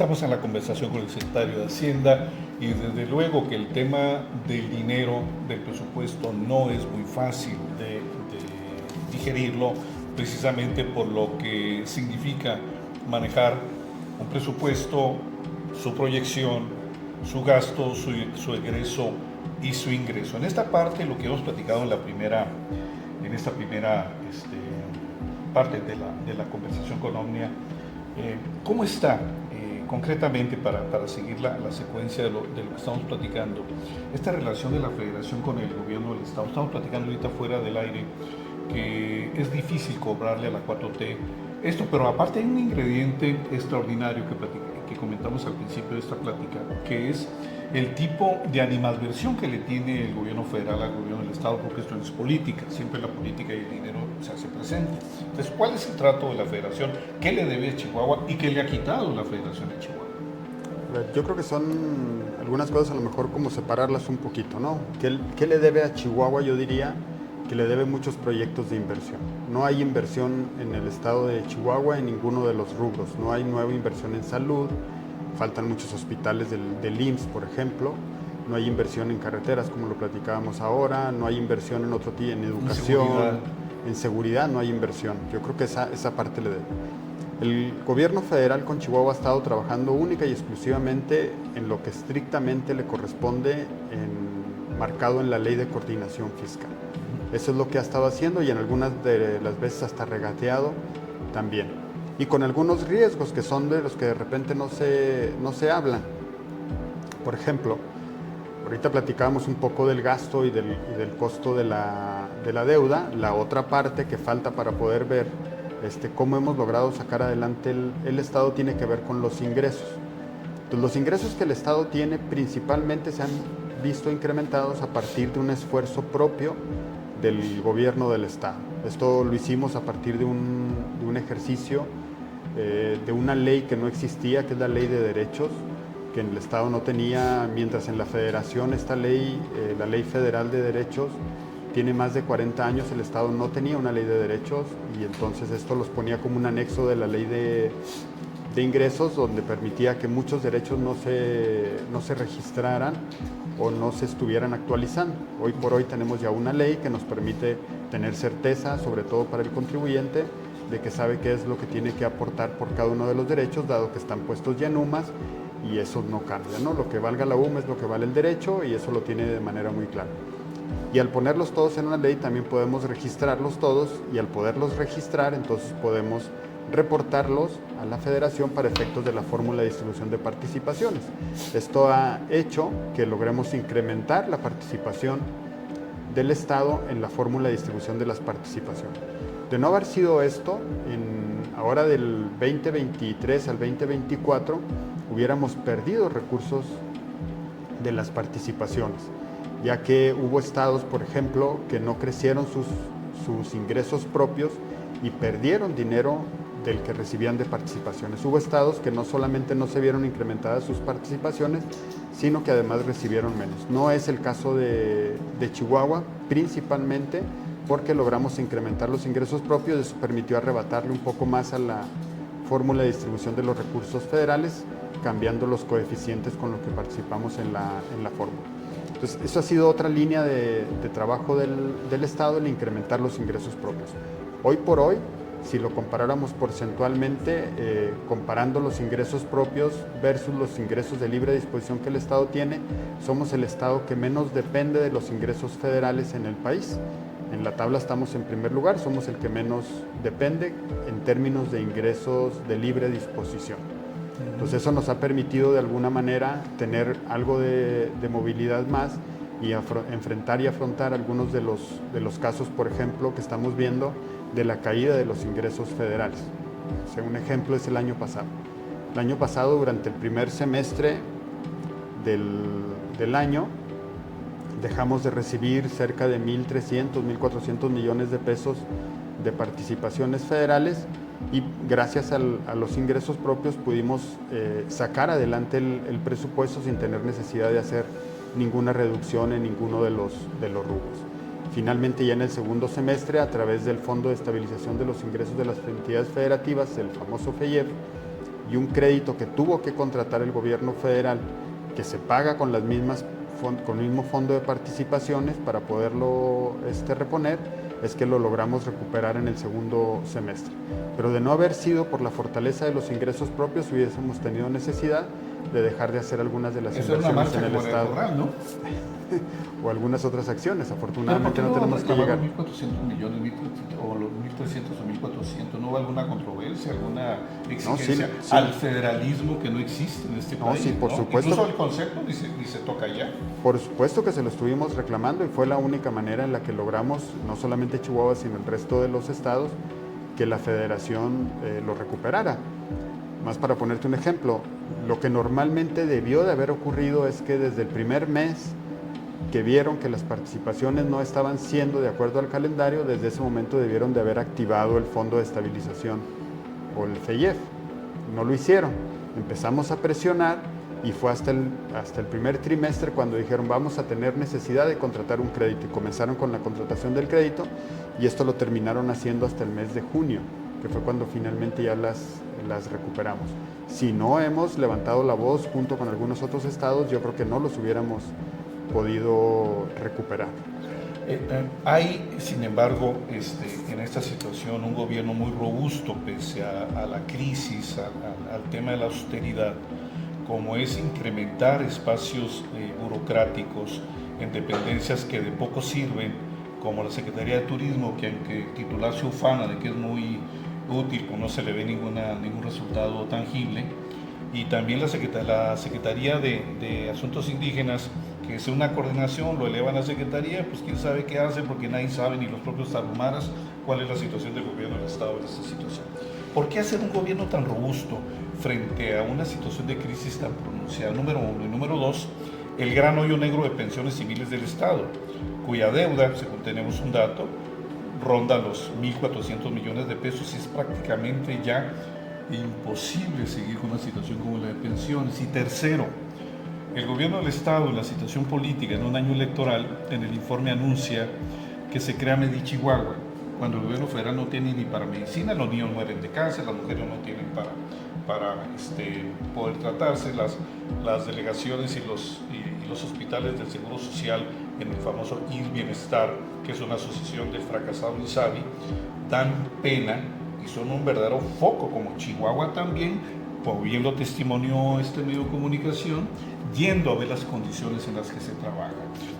estamos en la conversación con el secretario de Hacienda y desde luego que el tema del dinero, del presupuesto, no es muy fácil de digerirlo, precisamente por lo que significa manejar un presupuesto, su proyección, su gasto, su egreso y su ingreso. En esta parte, lo que hemos platicado en esta primera parte de la conversación con Omnia, ¿cómo está concretamente, para seguir la secuencia de lo que estamos platicando, esta relación de la Federación con el gobierno del Estado? Estamos platicando ahorita fuera del aire que es difícil cobrarle a la 4T esto, pero aparte hay un ingrediente extraordinario que comentamos al principio de esta plática, que es el tipo de animadversión que le tiene el gobierno federal al gobierno del Estado, porque esto es política, siempre la política y el dinero se hace presente. Entonces, ¿cuál es el trato de la Federación? ¿Qué le debe a Chihuahua y qué le ha quitado la Federación a Chihuahua? Yo creo que son algunas cosas a lo mejor como separarlas un poquito, ¿no? ¿Qué le debe a Chihuahua? Yo diría que le debe muchos proyectos de inversión. No hay inversión en el estado de Chihuahua en ninguno de los rubros. No hay nueva inversión en salud, faltan muchos hospitales del IMSS, por ejemplo. No hay inversión en carreteras, como lo platicábamos ahora. No hay inversión en otro tipo, en educación, en seguridad no hay inversión. Yo creo que esa parte le debe. El gobierno federal con Chihuahua ha estado trabajando única y exclusivamente en lo que estrictamente le corresponde, marcado en la Ley de Coordinación Fiscal. Eso es lo que ha estado haciendo y en algunas de las veces hasta regateado también. Y con algunos riesgos que son de los que de repente no se hablan. Por ejemplo, ahorita platicábamos un poco del gasto y del costo de la deuda. La otra parte que falta para poder ver cómo hemos logrado sacar adelante el Estado tiene que ver con los ingresos. Entonces, los ingresos que el Estado tiene principalmente se han visto incrementados a partir de un esfuerzo propio del gobierno del Estado. Esto lo hicimos a partir de un ejercicio de una ley que no existía, que es la Ley de Derechos, que en el Estado no tenía, mientras en la Federación esta ley, la Ley Federal de Derechos, tiene más de 40 años, el Estado no tenía una ley de derechos y entonces esto los ponía como un anexo de la ley de ingresos, donde permitía que muchos derechos no se registraran o no se estuvieran actualizando. Hoy por hoy tenemos ya una ley que nos permite tener certeza, sobre todo para el contribuyente, de que sabe qué es lo que tiene que aportar por cada uno de los derechos, dado que están puestos ya en UMAS y eso no cambia, ¿no? Lo que valga la UMA es lo que vale el derecho y eso lo tiene de manera muy clara. Y al ponerlos todos en una ley también podemos registrarlos todos y al poderlos registrar entonces podemos reportarlos a la Federación para efectos de la fórmula de distribución de participaciones. Esto ha hecho que logremos incrementar la participación del Estado en la fórmula de distribución de las participaciones. De no haber sido esto, ahora del 2023 al 2024 hubiéramos perdido recursos de las participaciones, ya que hubo estados, por ejemplo, que no crecieron sus ingresos propios y perdieron dinero del que recibían de participaciones. Hubo estados que no solamente no se vieron incrementadas sus participaciones, sino que además recibieron menos. No es el caso de Chihuahua, principalmente porque logramos incrementar los ingresos propios, eso permitió arrebatarle un poco más a la fórmula de distribución de los recursos federales, cambiando los coeficientes con los que participamos en la fórmula. Entonces, eso ha sido otra línea de trabajo del Estado, el incrementar los ingresos propios. Hoy por hoy, si lo comparáramos porcentualmente, comparando los ingresos propios versus los ingresos de libre disposición que el Estado tiene, somos el Estado que menos depende de los ingresos federales en el país. En la tabla estamos en primer lugar, somos el que menos depende en términos de ingresos de libre disposición. Entonces eso nos ha permitido de alguna manera tener algo de movilidad más y enfrentar y afrontar algunos de los casos, por ejemplo, que estamos viendo de la caída de los ingresos federales. O sea, un ejemplo es el año pasado. El año pasado, durante el primer semestre del año, dejamos de recibir cerca de 1.300, 1.400 millones de pesos de participaciones federales y gracias a los ingresos propios pudimos sacar adelante el presupuesto sin tener necesidad de hacer ninguna reducción en ninguno de los rubros. Finalmente, ya en el segundo semestre, a través del Fondo de Estabilización de los Ingresos de las Entidades Federativas, el famoso FEIEF, y un crédito que tuvo que contratar el gobierno federal, que se paga con con el mismo fondo de participaciones para poderlo reponer, es que lo logramos recuperar en el segundo semestre. Pero de no haber sido por la fortaleza de los ingresos propios, hubiésemos tenido necesidad de dejar de hacer algunas de las inversiones en el Estado. Corral, ¿no? O algunas otras acciones. Afortunadamente no tenemos que llegar. 1.400 millones, 1.300 o los 1.300 o 1.400, ¿no hubo alguna controversia, alguna exigencia sí. al federalismo que no existe en este país? Sí, por supuesto. Incluso el concepto ni se toca ya. Por supuesto que se lo estuvimos reclamando y fue la única manera en la que logramos, no solamente Chihuahua, sino el resto de los estados, que la federación lo recuperara. Más para ponerte un ejemplo, lo que normalmente debió de haber ocurrido es que desde el primer mes que vieron que las participaciones no estaban siendo de acuerdo al calendario, desde ese momento debieron de haber activado el Fondo de Estabilización o el FEIEF. No lo hicieron. Empezamos a presionar y fue hasta el primer trimestre cuando dijeron vamos a tener necesidad de contratar un crédito y comenzaron con la contratación del crédito y esto lo terminaron haciendo hasta el mes de junio, que fue cuando finalmente ya las recuperamos. Si no hemos levantado la voz junto con algunos otros estados, yo creo que no los hubiéramos podido recuperar. Hay, sin embargo, en esta situación un gobierno muy robusto pese a la crisis, al tema de la austeridad, como es incrementar espacios burocráticos en dependencias que de poco sirven, como la Secretaría de Turismo, que aunque el titular se ufana de que es muy útil, pues no se le ve ningún resultado tangible, y también la Secretaría de Asuntos Indígenas, que es una coordinación, lo elevan a la Secretaría, pues quién sabe qué hace, porque nadie sabe, ni los propios tarumaras, cuál es la situación del gobierno del Estado en esta situación. ¿Por qué hacer un gobierno tan robusto frente a una situación de crisis tan pronunciada? Número uno. Y número dos, el gran hoyo negro de pensiones civiles del Estado, cuya deuda, según tenemos un dato, ronda los 1.400 millones de pesos y es prácticamente ya imposible seguir con una situación como la de pensiones. Y tercero, el gobierno del Estado en la situación política en un año electoral, en el informe anuncia que se crea Medichihuahua, cuando el gobierno federal no tiene ni para medicina, los niños mueren de cáncer, las mujeres no tienen para poder tratarse, las delegaciones y los hospitales del Seguro Social en el famoso IR Bienestar, que es una asociación del fracasado INSABI, dan pena y son un verdadero foco, como Chihuahua también, viendo testimonio este medio de comunicación, yendo a ver las condiciones en las que se trabaja.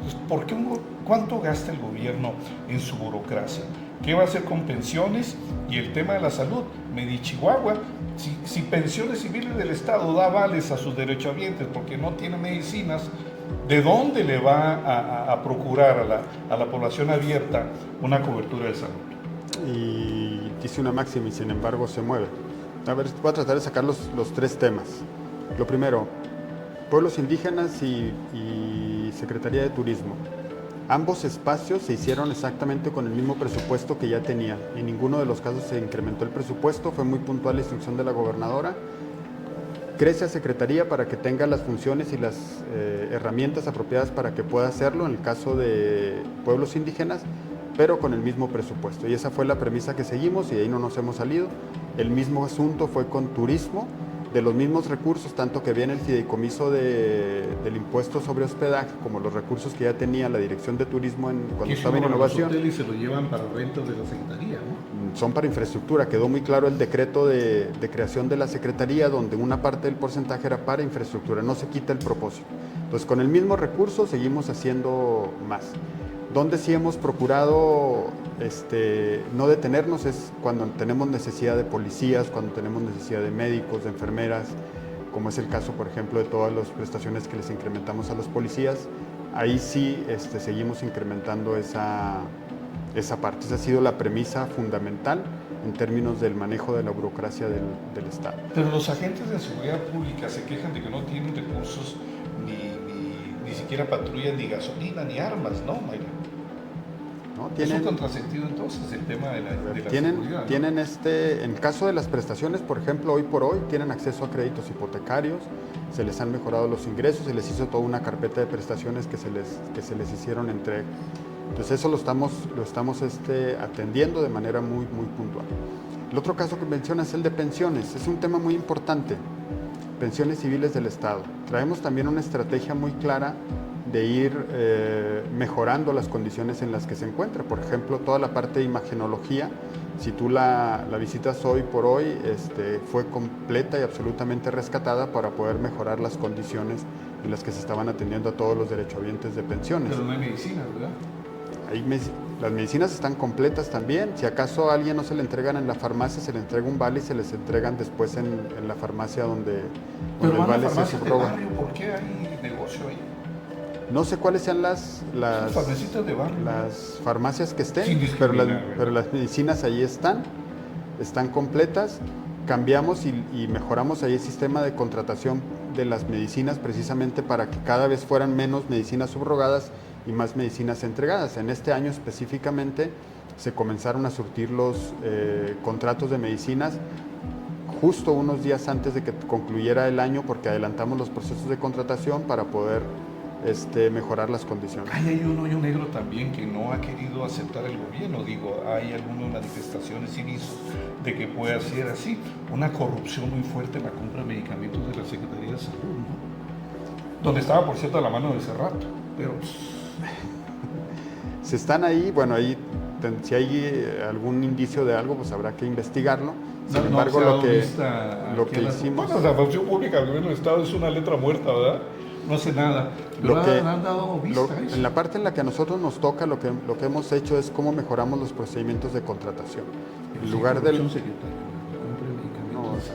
Entonces, ¿cuánto gasta el gobierno en su burocracia? ¿Qué va a hacer con pensiones? Y el tema de la salud. Medichihuahua, si Pensiones Civiles del Estado da vales a sus derechohabientes porque no tiene medicinas, ¿de dónde le va a procurar a la población abierta una cobertura de salud? Y dice una máxima y sin embargo se mueve. A ver, voy a tratar de sacar los tres temas. Lo primero, pueblos indígenas y Secretaría de Turismo. Ambos espacios se hicieron exactamente con el mismo presupuesto que ya tenían. En ninguno de los casos se incrementó el presupuesto, fue muy puntual la instrucción de la gobernadora. Crece a Secretaría para que tenga las funciones y las herramientas apropiadas para que pueda hacerlo en el caso de pueblos indígenas, pero con el mismo presupuesto. Y esa fue la premisa que seguimos y de ahí no nos hemos salido. El mismo asunto fue con turismo, de los mismos recursos, tanto que viene el fideicomiso del impuesto sobre hospedaje, como los recursos que ya tenía la Dirección de Turismo cuando estaba en innovación. Los hoteles se lo llevan para rentas de la Secretaría, ¿no? Son para infraestructura. Quedó muy claro el decreto de creación de la Secretaría, donde una parte del porcentaje era para infraestructura, no se quita el propósito. Entonces, con el mismo recurso seguimos haciendo más. Donde sí hemos procurado no detenernos es cuando tenemos necesidad de policías, cuando tenemos necesidad de médicos, de enfermeras, como es el caso, por ejemplo, de todas las prestaciones que les incrementamos a los policías. Ahí sí seguimos incrementando esa parte. Esa ha sido la premisa fundamental en términos del manejo de la burocracia del Estado. Pero los agentes de seguridad pública se quejan de que no tienen recursos, ni siquiera patrullas, ni gasolina, ni armas, ¿no, Mayra? ¿No? Es un contrasentido entonces el tema de la seguridad, ¿no? Tienen en el caso de las prestaciones, por ejemplo, hoy por hoy tienen acceso a créditos hipotecarios, se les han mejorado los ingresos, se les hizo toda una carpeta de prestaciones que se les hicieron entrega. Entonces eso lo estamos atendiendo de manera muy, muy puntual. El otro caso que mencionas es el de pensiones. Es un tema muy importante. Pensiones civiles del Estado. Traemos también una estrategia muy clara de ir mejorando las condiciones en las que se encuentra. Por ejemplo, toda la parte de imagenología, si tú la visitas hoy por hoy, fue completa y absolutamente rescatada para poder mejorar las condiciones en las que se estaban atendiendo a todos los derechohabientes de pensiones. Pero no hay medicinas, ¿verdad? Las medicinas están completas también. Si acaso a alguien no se le entregan en la farmacia, se le entrega un vale y se les entregan después en la farmacia donde Pero el vale se subroga. ¿Por qué hay negocio ahí? No sé cuáles sean las farmacitas de barrio. Las farmacias que estén, Sin discriminar, pero las medicinas ahí están completas. Cambiamos y mejoramos ahí el sistema de contratación de las medicinas precisamente para que cada vez fueran menos medicinas subrogadas y más medicinas entregadas. En este año específicamente se comenzaron a surtir los contratos de medicinas justo unos días antes de que concluyera el año, porque adelantamos los procesos de contratación para poder mejorar las condiciones. Hay un hoyo negro también que no ha querido aceptar el gobierno. Digo, hay algunas manifestaciones y visos de que pueda ser así. Una corrupción muy fuerte en la compra de medicamentos de la Secretaría de Salud, ¿no? Donde estaba, por cierto, a la mano de Cerrato. Pero si están ahí, bueno, ahí si hay algún indicio de algo, pues habrá que investigarlo. Sin embargo, lo que hicimos... Bueno, la función pública del gobierno del Estado es una letra muerta, ¿verdad? No hace nada. Pero han dado vista a eso. En la parte en la que a nosotros nos toca, lo que hemos hecho es cómo mejoramos los procedimientos de contratación. En lugar del...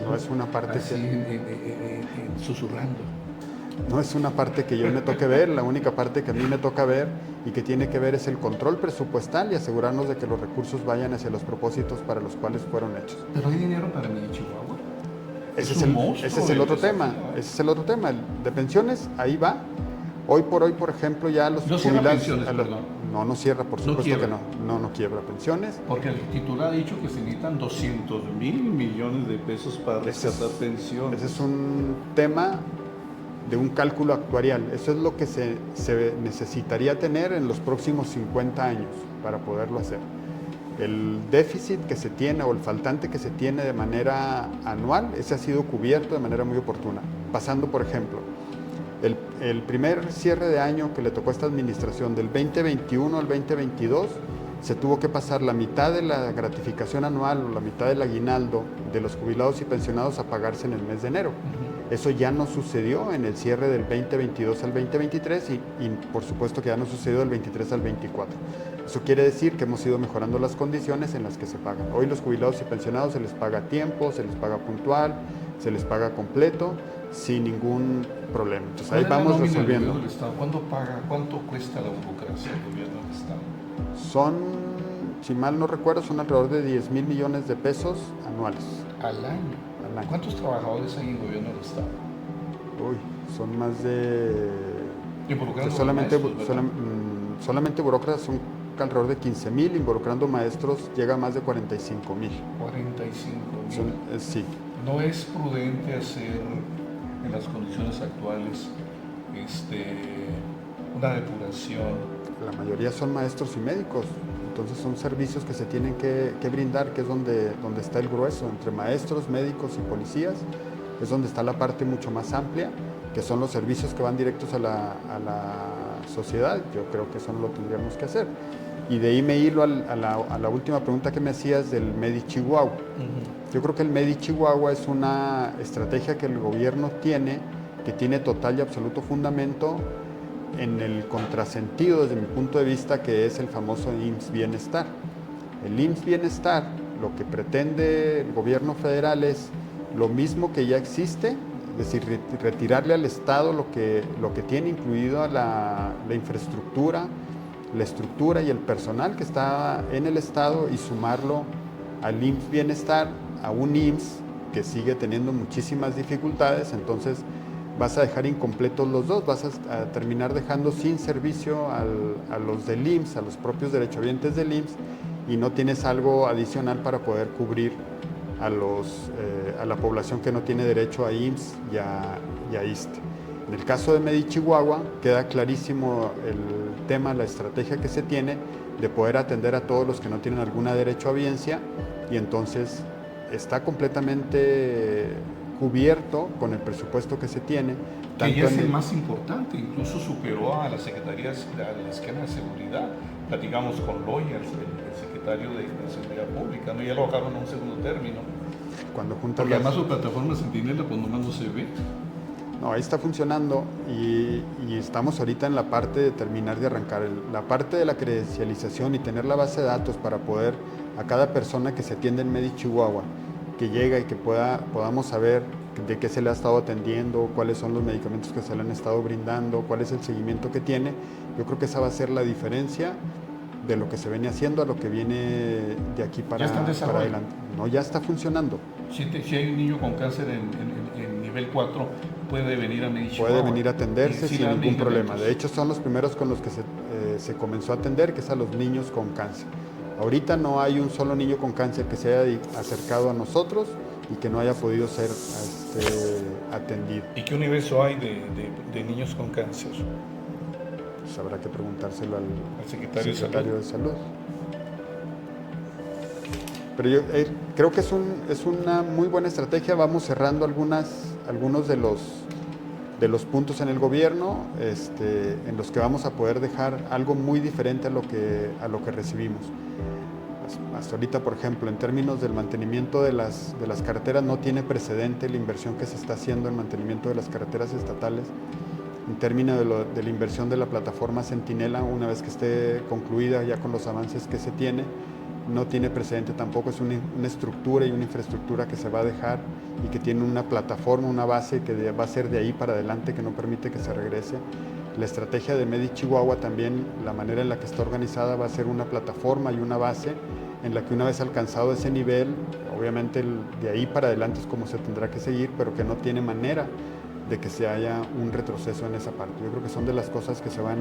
No es una parte susurrando. No es una parte que yo me toque ver, la única parte que a mí me toca ver y que tiene que ver es el control presupuestal y asegurarnos de que los recursos vayan hacia los propósitos para los cuales fueron hechos. ¿Pero hay dinero para mí en Chihuahua? Ese es el otro tema. Ese es el otro tema. El de pensiones, ahí va. Hoy por hoy, por ejemplo, ya los jubilados... No cierra, por supuesto que no. No quiebra pensiones. Porque el titular ha dicho que se necesitan 200,000 millones de pesos para rescatar pensiones. Ese es un tema de un cálculo actuarial. Eso es lo que se necesitaría tener en los próximos 50 años para poderlo hacer. El déficit que se tiene o el faltante que se tiene de manera anual, ese ha sido cubierto de manera muy oportuna. Pasando, por ejemplo, el primer cierre de año que le tocó a esta administración, del 2021 al 2022, se tuvo que pasar la mitad de la gratificación anual o la mitad del aguinaldo de los jubilados y pensionados a pagarse en el mes de enero. Eso ya no sucedió en el cierre del 2022 al 2023 y por supuesto que ya no sucedió del 23 al 24. Eso quiere decir que hemos ido mejorando las condiciones en las que se pagan. Hoy los jubilados y pensionados se les paga a tiempo, se les paga puntual, se les paga completo, sin ningún problema. Entonces ahí vamos resolviendo. ¿Cuánto cuesta la burocracia del gobierno del Estado? Son, si mal no recuerdo, son alrededor de 10,000 millones de pesos anuales. ¿Al año? ¿Cuántos trabajadores hay en el gobierno del Estado? Uy, son más de... Involucrando solamente burócratas son alrededor de 15,000, involucrando maestros llega a más de 45,000. 45,000. Sí. ¿No es prudente hacer en las condiciones actuales una depuración? La mayoría son maestros y médicos, entonces son servicios que se tienen que brindar, que es donde está el grueso, entre maestros, médicos y policías, es donde está la parte mucho más amplia, que son los servicios que van directos a la sociedad. Yo creo que eso no lo tendríamos que hacer. Y de ahí me hilo a la última pregunta que me hacías del Medi Chihuahua. Yo creo que el Medi Chihuahua es una estrategia que el gobierno tiene, que tiene total y absoluto fundamento en el contrasentido, desde mi punto de vista, que es el famoso IMSS Bienestar. El IMSS Bienestar, lo que pretende el gobierno federal es lo mismo que ya existe, es decir, retirarle al Estado lo que tiene incluido a la infraestructura, la estructura y el personal que está en el Estado y sumarlo al IMSS Bienestar, a un IMSS que sigue teniendo muchísimas dificultades. Entonces vas a dejar incompletos los dos, vas a terminar dejando sin servicio a los del IMSS, a los propios derechohabientes del IMSS, y no tienes algo adicional para poder cubrir a la población que no tiene derecho a IMSS y a ISSSTE. En el caso de Medi Chihuahua queda clarísimo el tema, la estrategia que se tiene de poder atender a todos los que no tienen alguna derechohabiencia y entonces está completamente cubierto con el presupuesto que se tiene. Que ya es el más importante, incluso superó a las secretarías del esquema de seguridad. Platicamos con Loyers, el secretario de Seguridad Pública, ¿no? Ya lo bajaron a un segundo término. Cuando porque además su plataforma Centinela pues nomás no se ve. No, ahí está funcionando y estamos ahorita en la parte de terminar de arrancar. La parte de la credencialización y tener la base de datos para poder a cada persona que se atiende en Medi Chihuahua, que llega y que podamos saber de qué se le ha estado atendiendo, cuáles son los medicamentos que se le han estado brindando, cuál es el seguimiento que tiene. Yo creo que esa va a ser la diferencia de lo que se viene haciendo a lo que viene de aquí para adelante. No, ya está funcionando. Si hay un niño con cáncer en nivel 4, puede venir a Medi Chihuahua. Puede venir a atenderse sin ningún problema. De hecho, son los primeros con los que se comenzó a atender, que es a los niños con cáncer. Ahorita no hay un solo niño con cáncer que se haya acercado a nosotros y que no haya podido ser atendido. ¿Y qué universo hay de niños con cáncer? Pues habrá que preguntárselo al secretario de Salud. Pero yo creo que es una muy buena estrategia. Vamos cerrando algunos de los puntos en el gobierno en los que vamos a poder dejar algo muy diferente a lo que recibimos. Hasta ahorita, por ejemplo, en términos del mantenimiento de las carreteras, no tiene precedente la inversión que se está haciendo en mantenimiento de las carreteras estatales. En términos de la inversión de la plataforma Centinela, una vez que esté concluida ya con los avances que se tiene, no tiene precedente tampoco. Es una estructura y una infraestructura que se va a dejar y que tiene una plataforma, una base que va a ser de ahí para adelante, que no permite que se regrese. La estrategia de Medi Chihuahua también, la manera en la que está organizada, va a ser una plataforma y una base en la que una vez alcanzado ese nivel, obviamente de ahí para adelante es como se tendrá que seguir, pero que no tiene manera de que se haya un retroceso en esa parte. Yo creo que son de las cosas que se van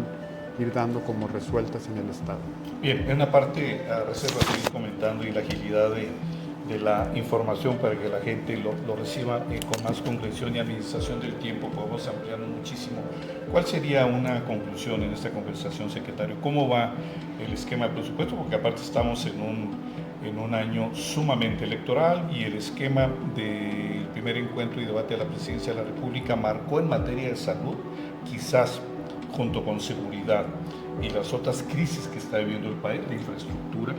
a ir dando como resueltas en el Estado. Bien, en una parte, a reserva seguir comentando y la agilidad de la información para que la gente lo reciba con más concreción y administración del tiempo, podemos ampliarlo muchísimo. ¿Cuál sería una conclusión en esta conversación, secretario? ¿Cómo va el esquema de presupuesto? Porque aparte estamos en un año sumamente electoral y el esquema del primer encuentro y debate de la Presidencia de la República marcó en materia de salud, quizás junto con seguridad y las otras crisis que está viviendo el país, la infraestructura,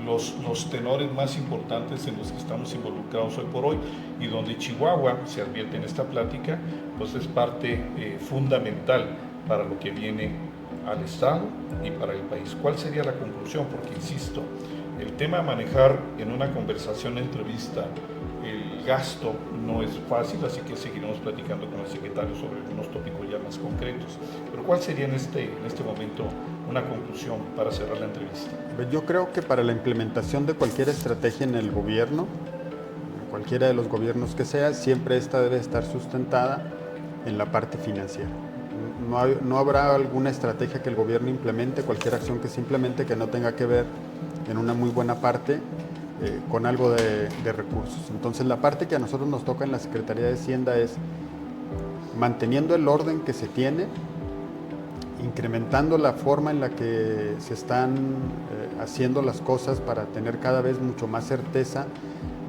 los tenores más importantes en los que estamos involucrados hoy por hoy y donde Chihuahua se advierte en esta plática, pues es parte fundamental para lo que viene al Estado y para el país. ¿Cuál sería la conclusión? Porque insisto, el tema a manejar en una conversación, entrevista, el gasto no es fácil, así que seguiremos platicando con el secretario sobre algunos tópicos ya más concretos. Pero ¿cuál sería en este momento una conclusión para cerrar la entrevista? Yo creo que para la implementación de cualquier estrategia en el gobierno, cualquiera de los gobiernos que sea, siempre esta debe estar sustentada en la parte financiera. No habrá alguna estrategia que el gobierno implemente, cualquier acción que se implemente que no tenga que ver en una muy buena parte con algo de recursos. Entonces la parte que a nosotros nos toca en la Secretaría de Hacienda es manteniendo el orden que se tiene, incrementando la forma en la que se están haciendo las cosas para tener cada vez mucho más certeza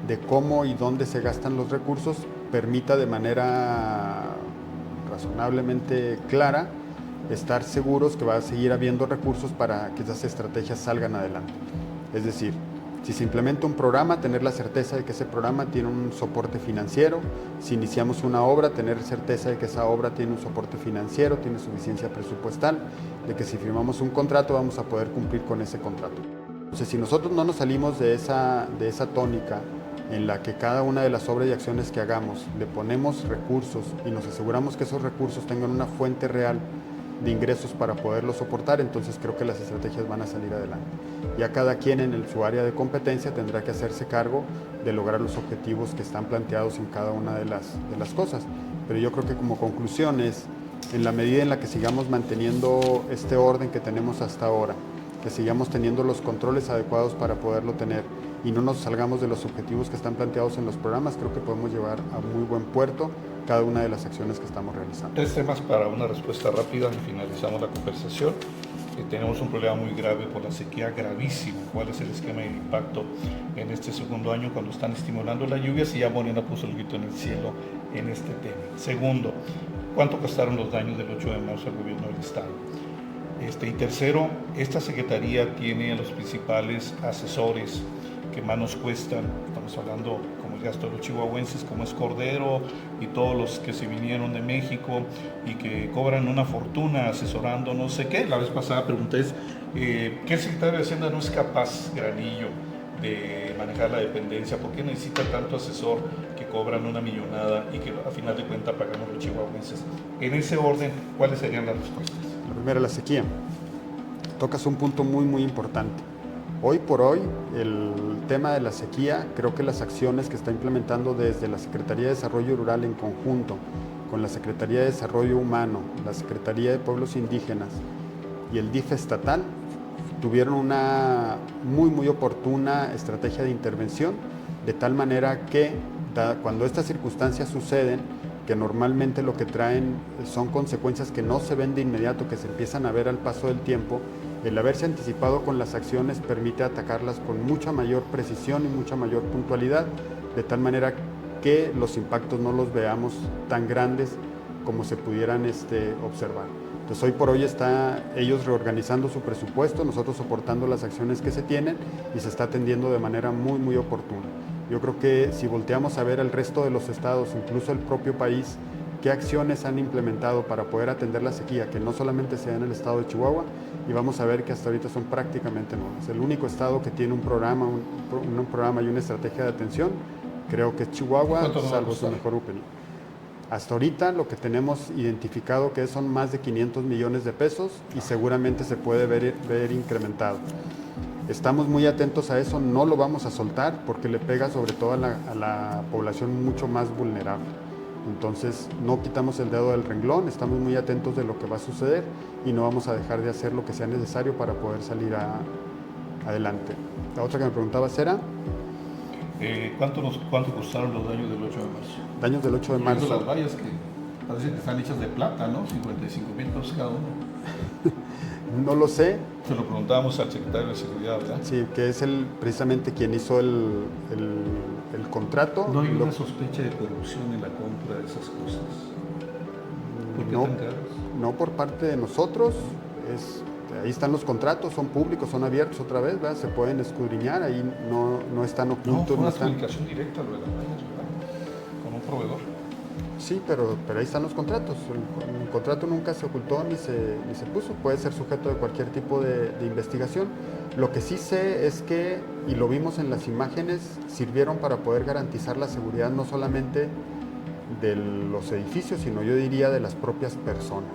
de cómo y dónde se gastan los recursos, permita de manera razonablemente clara estar seguros que va a seguir habiendo recursos para que esas estrategias salgan adelante. Es decir, si se implementa un programa, tener la certeza de que ese programa tiene un soporte financiero. Si iniciamos una obra, tener certeza de que esa obra tiene un soporte financiero, tiene suficiencia presupuestal, de que si firmamos un contrato vamos a poder cumplir con ese contrato. Entonces, si nosotros no nos salimos de esa tónica en la que cada una de las obras y acciones que hagamos le ponemos recursos y nos aseguramos que esos recursos tengan una fuente real de ingresos para poderlo soportar, entonces creo que las estrategias van a salir adelante. Ya cada quien en su área de competencia tendrá que hacerse cargo de lograr los objetivos que están planteados en cada una de las cosas. Pero yo creo que como conclusión es, en la medida en la que sigamos manteniendo este orden que tenemos hasta ahora, que sigamos teniendo los controles adecuados para poderlo tener y no nos salgamos de los objetivos que están planteados en los programas, creo que podemos llevar a muy buen puerto cada una de las acciones que estamos realizando. 3 temas para una respuesta rápida y finalizamos la conversación. tenemos un problema muy grave por la sequía gravísima. ¿Cuál es el esquema de impacto en este segundo año cuando están estimulando las lluvias? Y ya Morena puso el grito en el cielo en este tema. Segundo, ¿cuánto costaron los daños del 8 de marzo al gobierno del Estado? Y tercero, esta Secretaría tiene a los principales asesores que más nos cuestan. Estamos hablando como el gasto de los chihuahuenses, como es Cordero y todos los que se vinieron de México y que cobran una fortuna asesorando no sé qué. La vez pasada pregunté, ¿qué el secretario de Hacienda no es capaz, Granillo, de manejar la dependencia? ¿Por qué necesita tanto asesor que cobran una millonada y que a final de cuentas pagamos los chihuahuenses? En ese orden, ¿cuáles serían las respuestas? La primera, la sequía. Tocas un punto muy importante. Hoy por hoy, el tema de la sequía, creo que las acciones que está implementando desde la Secretaría de Desarrollo Rural en conjunto con la Secretaría de Desarrollo Humano, la Secretaría de Pueblos Indígenas y el DIF estatal, tuvieron una muy oportuna estrategia de intervención, de tal manera que cuando estas circunstancias suceden, que normalmente lo que traen son consecuencias que no se ven de inmediato, que se empiezan a ver al paso del tiempo, el haberse anticipado con las acciones permite atacarlas con mucha mayor precisión y mucha mayor puntualidad, de tal manera que los impactos no los veamos tan grandes como se pudieran observar. Entonces hoy por hoy está ellos reorganizando su presupuesto, nosotros soportando las acciones que se tienen y se está atendiendo de manera muy oportuna. Yo creo que si volteamos a ver el resto de los estados, incluso el propio país, qué acciones han implementado para poder atender la sequía, que no solamente sea en el estado de Chihuahua, y vamos a ver que hasta ahorita son prácticamente nuevas. El único estado que tiene un programa y una estrategia de atención, creo que es Chihuahua, salvo su mejor opinión. Hasta ahorita lo que tenemos identificado que son más de 500 millones de pesos y seguramente se puede ver incrementado. Estamos muy atentos a eso, no lo vamos a soltar porque le pega sobre todo a la población mucho más vulnerable. Entonces no quitamos el dedo del renglón, estamos muy atentos de lo que va a suceder y no vamos a dejar de hacer lo que sea necesario para poder salir adelante. La otra que me preguntabas era... ¿Cuánto costaron los daños del 8 de marzo? Daños del 8 de marzo. Las vallas que parece que están hechas de plata, ¿no? 55,000 pesos cada uno. No lo sé. Se lo preguntábamos al secretario de Seguridad, ¿verdad? Sí, que es precisamente quien hizo el contrato. ¿No hay una sospecha de corrupción en la compra de esas cosas? ¿Por qué tan caros? No por parte de nosotros. Ahí están los contratos, son públicos, son abiertos otra vez, ¿verdad? Se pueden escudriñar, ahí no están ocultos. No, fue una comunicación directa lo de las vallas, ¿verdad? Con un proveedor. Sí, pero ahí están los contratos. El contrato nunca se ocultó ni se puso. Puede ser sujeto de cualquier tipo de investigación. Lo que sí sé es que, y lo vimos en las imágenes, sirvieron para poder garantizar la seguridad no solamente de los edificios, sino yo diría de las propias personas.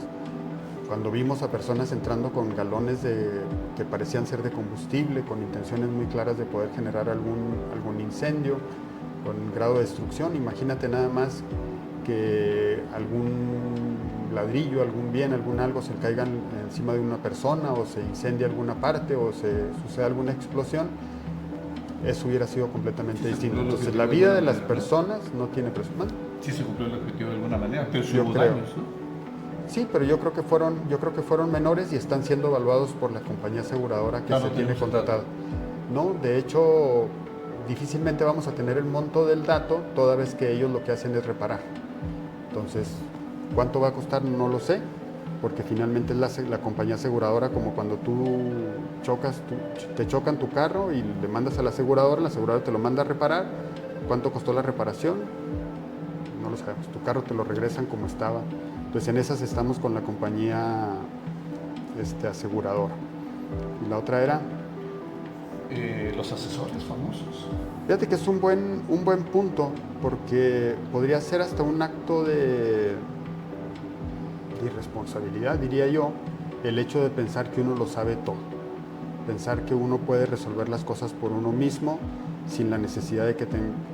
Cuando vimos a personas entrando con galones que parecían ser de combustible, con intenciones muy claras de poder generar algún incendio, con grado de destrucción, imagínate nada más que algún ladrillo, algún bien, algún algo se caiga encima de una persona o se incendie alguna parte o se suceda alguna explosión, eso hubiera sido completamente distinto. Entonces la vida de las personas no tiene precio. Sí se cumplió el objetivo de alguna manera, pero yo hubo creo. daños, ¿no? Sí, pero yo creo que fueron menores y están siendo evaluados por la compañía aseguradora que se tiene contratado. No, de hecho, difícilmente vamos a tener el monto del dato, toda vez que ellos lo que hacen es reparar. Entonces, ¿cuánto va a costar? No lo sé, porque finalmente es la compañía aseguradora, como cuando tú chocas, te chocan tu carro y le mandas a la aseguradora te lo manda a reparar. ¿Cuánto costó la reparación? No lo sabemos. Tu carro te lo regresan como estaba. Entonces, en esas estamos con la compañía aseguradora. Y la otra era... los asesores famosos. Fíjate que es un buen punto, porque podría ser hasta un acto de irresponsabilidad, diría yo, el hecho de pensar que uno lo sabe todo, pensar que uno puede resolver las cosas por uno mismo sin la necesidad de que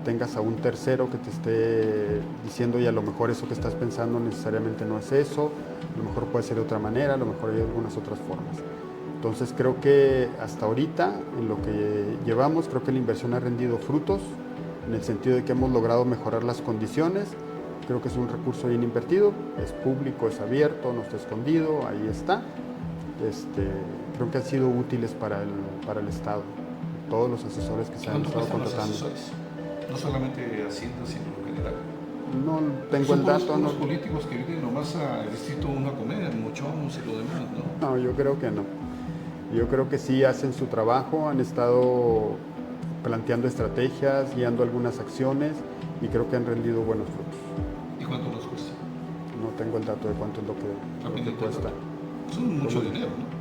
tengas a un tercero que te esté diciendo, y a lo mejor eso que estás pensando necesariamente no es eso, a lo mejor puede ser de otra manera, a lo mejor hay algunas otras formas. Entonces creo que hasta ahorita, en lo que llevamos, creo que la inversión ha rendido frutos, en el sentido de que hemos logrado mejorar las condiciones. Creo que es un recurso bien invertido, es público, es abierto, no está escondido, ahí está. creo que han sido útiles para el Estado, todos los asesores que se han ¿Cuánto estado cuestan los contratando. asesores? No solamente Hacienda, sino en general. No tengo el dato. Son No, los políticos que vienen nomás al distrito 1 a comer, mochones y lo demás, ¿no? no, yo creo que no. Yo creo que sí hacen su trabajo, han estado planteando estrategias, guiando algunas acciones y creo que han rendido buenos frutos. ¿Y cuánto nos cuesta? No tengo el dato de cuánto es lo que cuesta. Son mucho dinero, ¿no?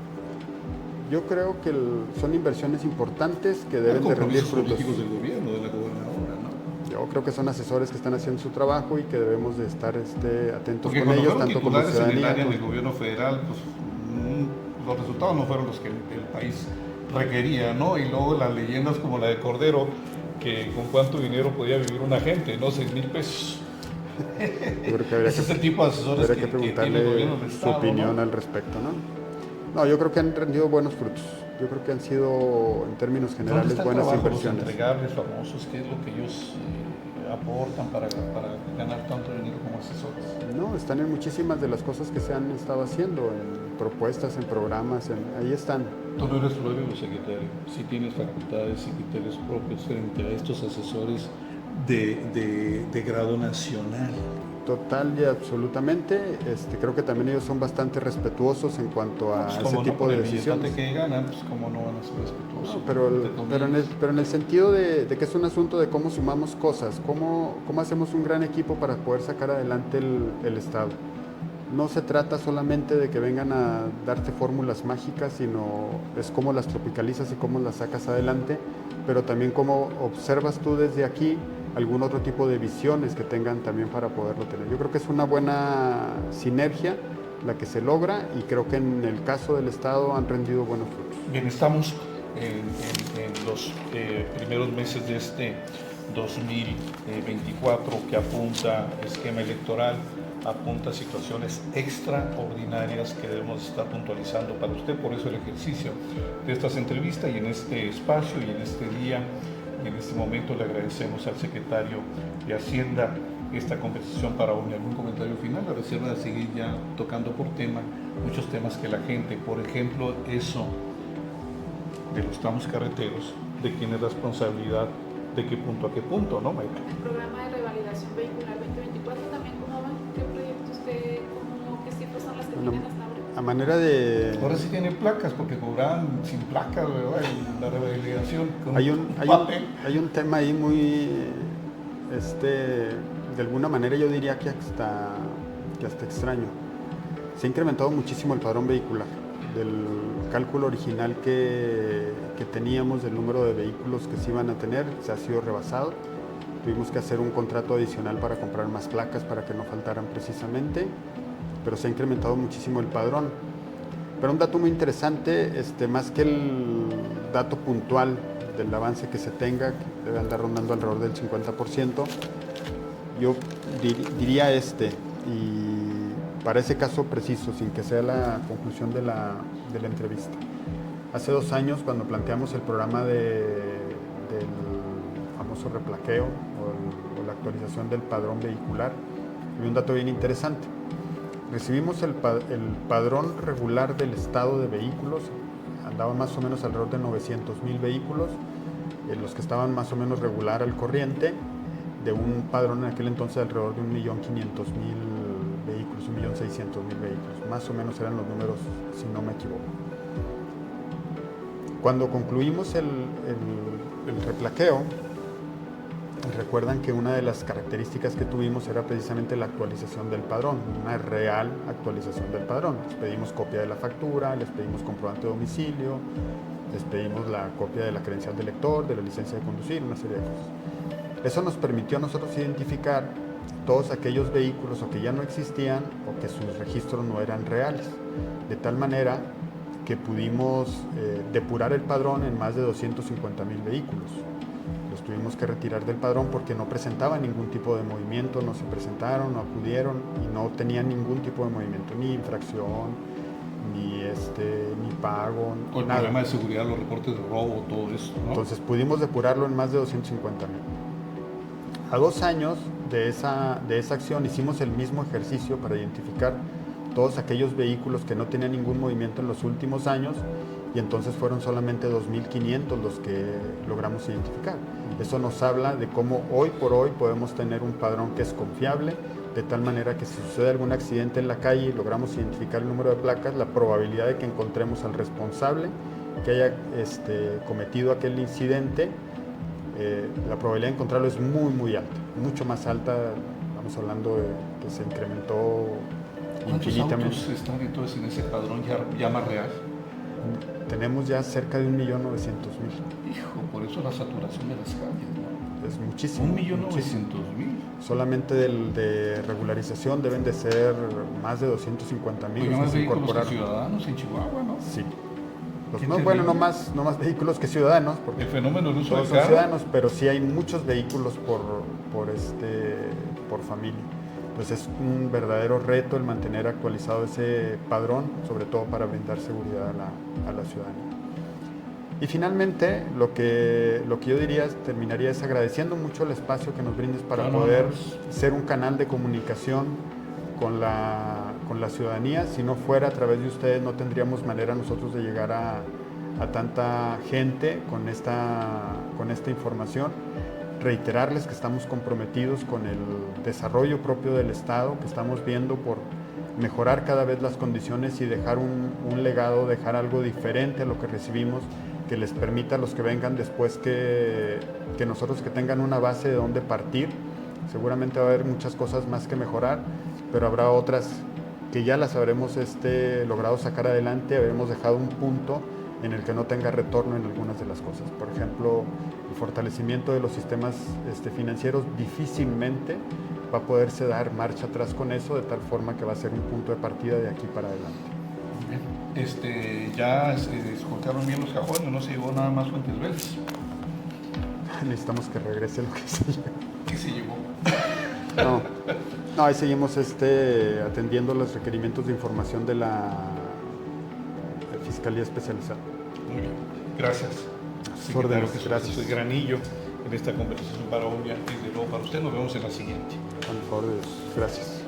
Yo creo que son inversiones importantes que deben de rendir frutos. Políticos del gobierno, de la gobernadora, ¿no? Yo creo que son asesores que están haciendo su trabajo y que debemos de estar atentos Porque con cuando ellos, fueron tanto como titulares en el ciudadanía. área del gobierno federal, pues los resultados no fueron los que el país requería, ¿no? Y luego las leyendas como la de Cordero, que con cuánto dinero podía vivir una gente, ¿no? 6,000 pesos. Yo creo que Ese es el tipo de asesores habría que que tiene el gobierno preguntarle del su Estado, opinión ¿no? al respecto, ¿no? No, yo creo que han rendido buenos frutos. Yo creo que han sido, en términos ¿Dónde generales, está el buenas trabajo de inversiones. los entregables famosos? ¿Qué es lo que ellos aportan para ganar tanto dinero como asesores? No, están en muchísimas de las cosas que se han estado haciendo, en propuestas, en programas, ahí están. Tú no eres proveedor, secretario. Si tienes facultades y criterios propios frente a estos asesores de grado nacional. Total y absolutamente. Creo que también ellos son bastante respetuosos en cuanto a Pues, ese ¿cómo no? tipo Con de el decisiones. billetote que ganan, pues cómo no van a ser respetuosos. No, pero en el sentido de que es un asunto de cómo sumamos cosas, cómo hacemos un gran equipo para poder sacar adelante el Estado. No se trata solamente de que vengan a darte fórmulas mágicas, sino es cómo las tropicalizas y cómo las sacas adelante, pero también cómo observas tú desde aquí algún otro tipo de visiones que tengan también para poderlo tener. Yo creo que es una buena sinergia la que se logra y creo que en el caso del Estado han rendido buenos frutos. Bien, estamos en los primeros meses de este 2024 que apunta esquema electoral, apunta situaciones extraordinarias que debemos estar puntualizando para usted. Por eso el ejercicio de estas entrevistas y en este espacio y en este día y en este momento le agradecemos al secretario de Hacienda esta conversación para unir algún comentario final, a reserva de seguir ya tocando por tema muchos temas que la gente, por ejemplo, eso de los tramos carreteros, de quién es responsabilidad, de qué punto a qué punto, ¿no, Mayra? El programa de revalidación vehicular 2024 también, ¿cómo van? ¿Qué proyectos, qué cifras son las que tienen hasta ahora? A manera de... Ahora sí tienen placas, porque cobraban sin placas, ¿verdad? En la revalidación con Hay un tema ahí muy, de alguna manera yo diría que hasta extraño. Se ha incrementado muchísimo el padrón vehicular. Del cálculo original que teníamos del número de vehículos que se iban a tener, se ha sido rebasado. Tuvimos que hacer un contrato adicional para comprar más placas para que no faltaran precisamente, pero se ha incrementado muchísimo el padrón. Pero un dato muy interesante, más que el dato puntual del avance que se tenga, que debe andar rondando alrededor del 50%, yo diría y para ese caso preciso, sin que sea la conclusión de la entrevista. Hace 2 años, cuando planteamos el programa del famoso replaqueo o la actualización del padrón vehicular, hay un dato bien interesante. Recibimos el padrón regular del estado de vehículos, andaban más o menos alrededor de 900,000 vehículos, los que estaban más o menos regular al corriente, de un padrón en aquel entonces alrededor de 1,500,000 vehículos, 1,600,000 vehículos, más o menos eran los números, si no me equivoco. Cuando concluimos el replaqueo, recuerdan que una de las características que tuvimos era precisamente la actualización del padrón, una real actualización del padrón. Les pedimos copia de la factura, les pedimos comprobante de domicilio, les pedimos la copia de la credencial del lector, de la licencia de conducir, una serie de cosas. Eso nos permitió a nosotros identificar todos aquellos vehículos o que ya no existían o que sus registros no eran reales, de tal manera que pudimos depurar el padrón en más de 250,000 vehículos. Los tuvimos que retirar del padrón porque no presentaban ningún tipo de movimiento, no se presentaron, no acudieron y no tenían ningún tipo de movimiento, ni infracción, ni pago, con el nada. problema de seguridad, los reportes de robo, todo eso, ¿no? Entonces pudimos depurarlo en más de 250,000. A 2 años de esa acción hicimos el mismo ejercicio para identificar todos aquellos vehículos que no tenían ningún movimiento en los últimos años, y entonces fueron solamente 2.500 los que logramos identificar. Eso nos habla de cómo hoy por hoy podemos tener un padrón que es confiable, de tal manera que si sucede algún accidente en la calle y logramos identificar el número de placas, la probabilidad de que encontremos al responsable que haya cometido aquel incidente, la probabilidad de encontrarlo es muy, muy alta, mucho más alta. Estamos hablando de que se incrementó infinitamente. ¿Cuántos autos están entonces en ese padrón ya más real? Tenemos ya cerca de 1.900.000. Hijo, por eso la saturación de las calles, ¿no? Es muchísimo. 1.900.000. Solamente de regularización deben de ser más de 250.000 Hay los más que se vehículos que incorporaron. ciudadanos en Chihuahua, ¿no? Sí. Qué Bueno, terrible. no más vehículos que ciudadanos, porque El fenómeno del uso todos del son carro. ciudadanos, pero sí hay muchos vehículos por familia. Entonces es un verdadero reto el mantener actualizado ese padrón, sobre todo para brindar seguridad a la ciudadanía. Y finalmente, lo que yo diría, terminaría es agradeciendo mucho el espacio que nos brindes para poder ser un canal de comunicación con la ciudadanía. Si no fuera a través de ustedes, no tendríamos manera nosotros de llegar a tanta gente con esta información. Reiterarles que estamos comprometidos con el desarrollo propio del Estado, que estamos viendo por mejorar cada vez las condiciones y dejar un legado, dejar algo diferente a lo que recibimos, que les permita a los que vengan después que nosotros que tengan una base de donde partir. Seguramente va a haber muchas cosas más que mejorar, pero habrá otras que ya las habremos logrado sacar adelante, habremos dejado un punto en el que no tenga retorno en algunas de las cosas. Por ejemplo, el fortalecimiento de los sistemas financieros difícilmente va a poderse dar marcha atrás con eso, de tal forma que va a ser un punto de partida de aquí para adelante. Bien. Ya se descolgaron bien los cajones, no se llevó nada más Fuentes Vélez. Necesitamos que regrese lo que se lleva. ¿Qué se llevó? No, ahí seguimos atendiendo los requerimientos de información de la Fiscalía Especializada. Muy bien, gracias. Órdenes, Secretario gracias. Jesús Granillo en esta conversación para hoy y desde luego para usted. Nos vemos en la siguiente. Con favor de Dios. Gracias.